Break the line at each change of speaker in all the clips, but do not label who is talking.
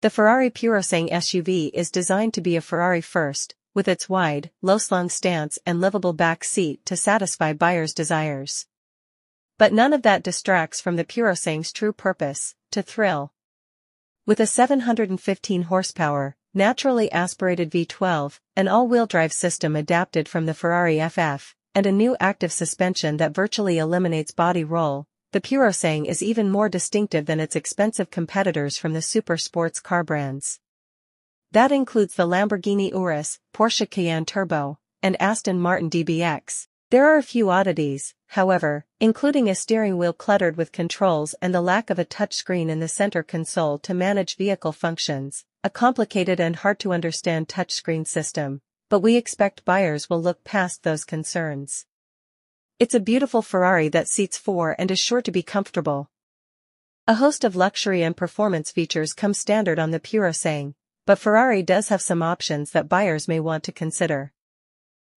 The Ferrari Purosangue SUV is designed to be a Ferrari first, with its wide, low-slung stance and livable back seat to satisfy buyers' desires. But none of that distracts from the Purosangue's true purpose, to thrill. With a 715 horsepower, naturally aspirated V12, an all-wheel drive system adapted from the Ferrari FF, and a new active suspension that virtually eliminates body roll, the Purosangue is even more distinctive than its expensive competitors from the super sports car brands. That includes the Lamborghini Urus, Porsche Cayenne Turbo, and Aston Martin DBX. There are a few oddities, however, including a steering wheel cluttered with controls and the lack of a touchscreen in the center console to manage vehicle functions, a complicated and hard-to-understand touchscreen system, but we expect buyers will look past those concerns. It's a beautiful Ferrari that seats four and is sure to be comfortable. A host of luxury and performance features come standard on the Purosangue, but Ferrari does have some options that buyers may want to consider.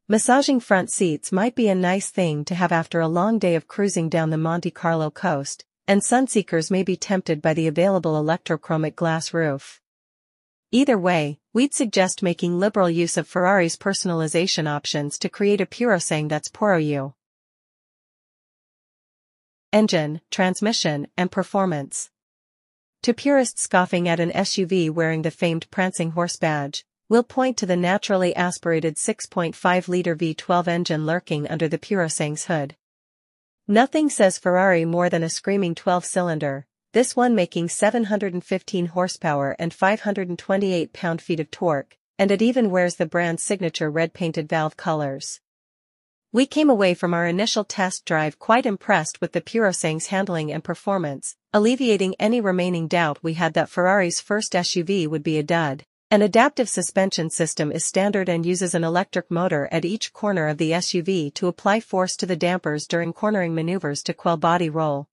Massaging front seats might be a nice thing to have after a long day of cruising down the Monte Carlo coast, and sunseekers may be tempted by the available electrochromic glass roof. Either way, we'd suggest making liberal use of Ferrari's personalization options to create a Purosangue that's for you. Engine, transmission, and performance. To purists scoffing at an SUV wearing the famed prancing horse badge, we'll point to the naturally aspirated 6.5-liter V12 engine lurking under the Purosangue's hood. Nothing says Ferrari more than a screaming 12-cylinder, this one making 715 horsepower and 528 pound-feet of torque, and it even wears the brand's signature red-painted valve colors. We came away from our initial test drive quite impressed with the Purosangue's handling and performance, alleviating any remaining doubt we had that Ferrari's first SUV would be a dud. An adaptive suspension system is standard and uses an electric motor at each corner of the SUV to apply force to the dampers during cornering maneuvers to quell body roll.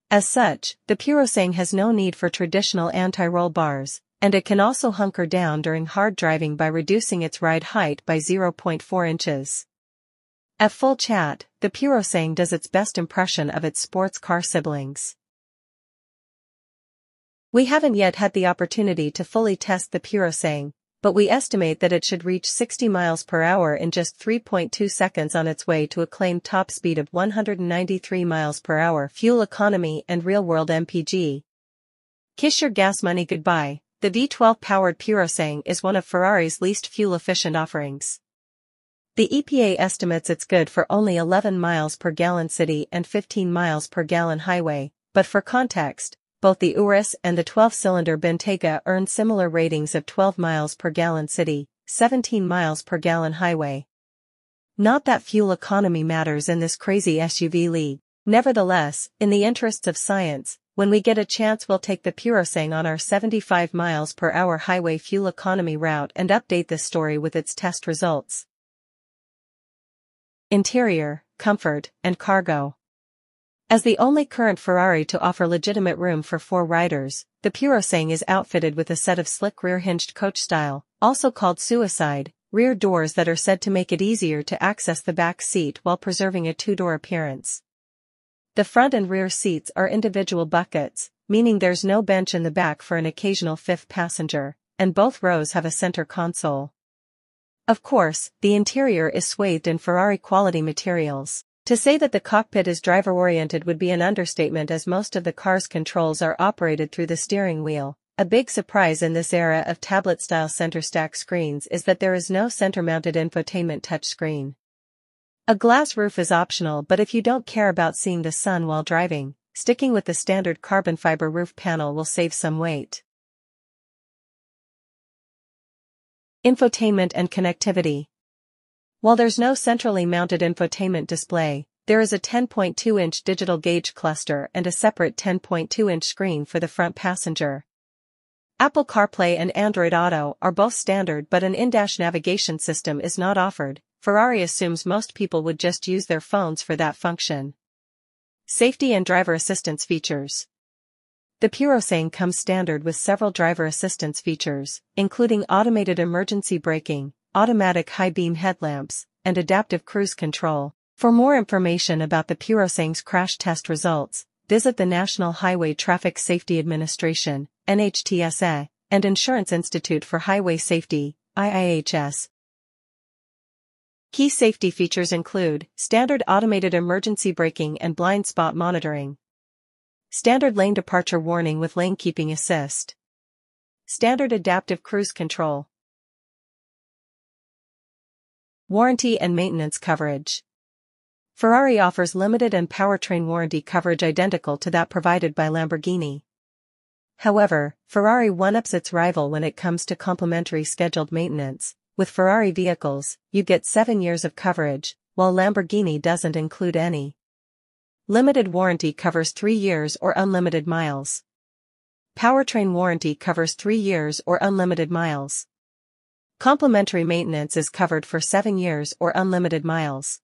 As such, the Purosangue has no need for traditional anti-roll bars, and it can also hunker down during hard driving by reducing its ride height by 0.4 inches. At full chat, the Purosangue does its best impression of its sports car siblings. We haven't yet had the opportunity to fully test the Purosangue, but we estimate that it should reach 60 miles per hour in just 3.2 seconds on its way to a claimed top speed of 193 miles per hour fuel economy and real-world MPG. Kiss your gas money goodbye, the V12-powered Purosangue is one of Ferrari's least fuel-efficient offerings. The EPA estimates it's good for only 11 miles per gallon city and 15 miles per gallon highway, but for context, both the Urus and the 12-cylinder Bentayga earned similar ratings of 12 miles per gallon city, 17 miles per gallon highway. Not that fuel economy matters in this crazy SUV league. Nevertheless, in the interests of science, when we get a chance we'll take the Purosangue on our 75 miles per hour highway fuel economy route and update this story with its test results. Interior, comfort, and cargo. As the only current Ferrari to offer legitimate room for 4 riders, the Purosangue is outfitted with a set of slick rear-hinged coach-style, also called suicide, rear doors that are said to make it easier to access the back seat while preserving a 2-door appearance. The front and rear seats are individual buckets, meaning there's no bench in the back for an occasional 5th passenger, and both rows have a center console. Of course, the interior is swathed in Ferrari-quality materials. To say that the cockpit is driver-oriented would be an understatement as most of the car's controls are operated through the steering wheel. A big surprise in this era of tablet-style center-stack screens is that there is no center-mounted infotainment touchscreen. A glass roof is optional, but if you don't care about seeing the sun while driving, sticking with the standard carbon fiber roof panel will save some weight. Infotainment and connectivity. While there's no centrally mounted infotainment display, there is a 10.2-inch digital gauge cluster and a separate 10.2-inch screen for the front passenger. Apple CarPlay and Android Auto are both standard, but an in-dash navigation system is not offered. Ferrari assumes most people would just use their phones for that function. Safety and driver assistance features. The Purosangue comes standard with several driver assistance features, including automated emergency braking, automatic high-beam headlamps, and adaptive cruise control. For more information about the Purosangue's crash test results, visit the National Highway Traffic Safety Administration (NHTSA) and Insurance Institute for Highway Safety, IIHS. Key safety features include standard automated emergency braking and blind spot monitoring, standard lane departure warning with lane keeping assist, standard adaptive cruise control. Warranty and maintenance coverage. Ferrari offers limited and powertrain warranty coverage identical to that provided by Lamborghini. However, Ferrari one-ups its rival when it comes to complimentary scheduled maintenance. With Ferrari vehicles, you get 7 years of coverage, while Lamborghini doesn't include any. Limited warranty covers 3 years or unlimited miles. Powertrain warranty covers 3 years or unlimited miles. Complimentary maintenance is covered for 7 years or unlimited miles.